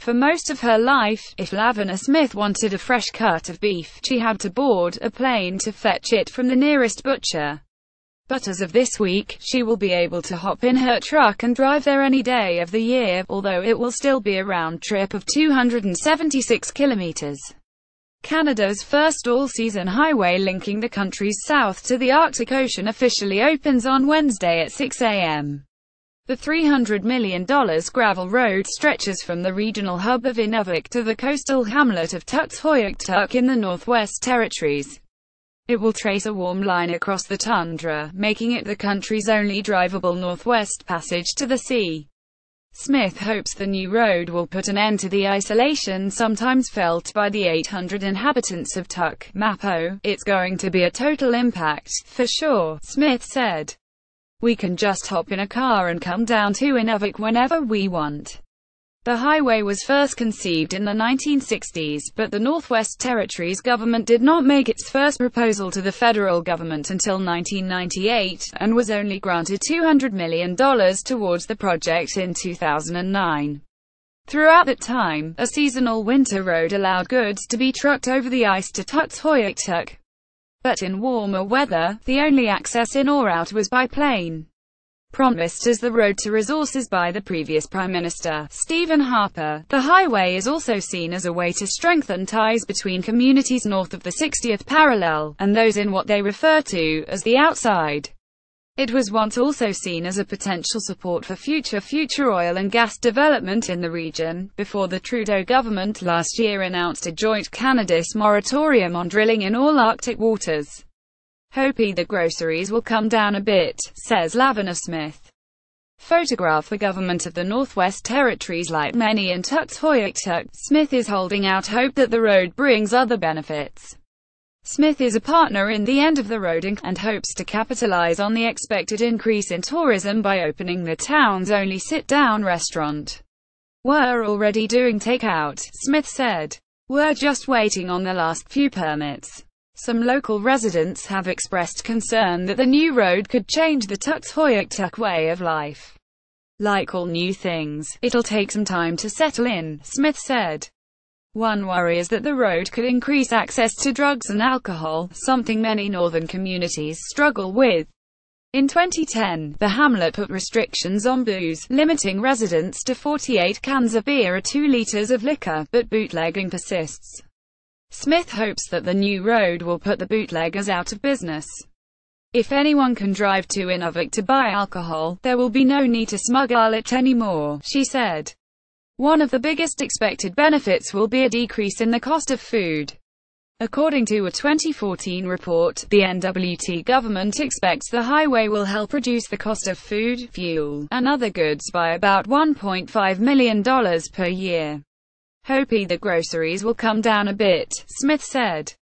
For most of her life, if Laverna Smith wanted a fresh cut of beef, she had to board a plane to fetch it from the nearest butcher. But as of this week, she will be able to hop in her truck and drive there any day of the year, although it will still be a round trip of 276 kilometers. Canada's first all-season highway linking the country's south to the Arctic Ocean officially opens on Wednesday at 6 a.m. The $300 million gravel road stretches from the regional hub of Inuvik to the coastal hamlet of Tuxhoyaktuk in the Northwest Territories. It will trace a warm line across the tundra, making it the country's only drivable northwest passage to the sea. Smith hopes the new road will put an end to the isolation sometimes felt by the 800 inhabitants of Tukmapo. "It's going to be a total impact, for sure," Smith said. "We can just hop in a car and come down to Inuvik whenever we want." The highway was first conceived in the 1960s, but the Northwest Territories government did not make its first proposal to the federal government until 1998, and was only granted $200 million towards the project in 2009. Throughout that time, a seasonal winter road allowed goods to be trucked over the ice to Tuxhoyaktuk. But in warmer weather, the only access in or out was by plane. Promised as the road to resources by the previous Prime Minister, Stephen Harper, the highway is also seen as a way to strengthen ties between communities north of the 60th parallel, and those in what they refer to as the outside. It was once also seen as a potential support for future oil and gas development in the region, before the Trudeau government last year announced a joint Canadian moratorium on drilling in all Arctic waters. "Hoping the groceries will come down a bit," says Laverna Smith. Photograph the government of the Northwest Territories. Like many in Tuxhoyaktuk, Smith is holding out hope that the road brings other benefits. Smith is a partner in the end of the road and hopes to capitalize on the expected increase in tourism by opening the town's only sit-down restaurant. "We're already doing takeout," Smith said. "We're just waiting on the last few permits." Some local residents have expressed concern that the new road could change the Tuxhoyaktuk way of life. "Like all new things, it'll take some time to settle in," Smith said. One worry is that the road could increase access to drugs and alcohol, something many northern communities struggle with. In 2010, the hamlet put restrictions on booze, limiting residents to 48 cans of beer or 2 liters of liquor, but bootlegging persists. Smith hopes that the new road will put the bootleggers out of business. "If anyone can drive to Inuvik to buy alcohol, there will be no need to smuggle it anymore," she said. One of the biggest expected benefits will be a decrease in the cost of food. According to a 2014 report, the NWT government expects the highway will help reduce the cost of food, fuel, and other goods by about $1.5 million per year. "Hoping the groceries will come down a bit," Smith said.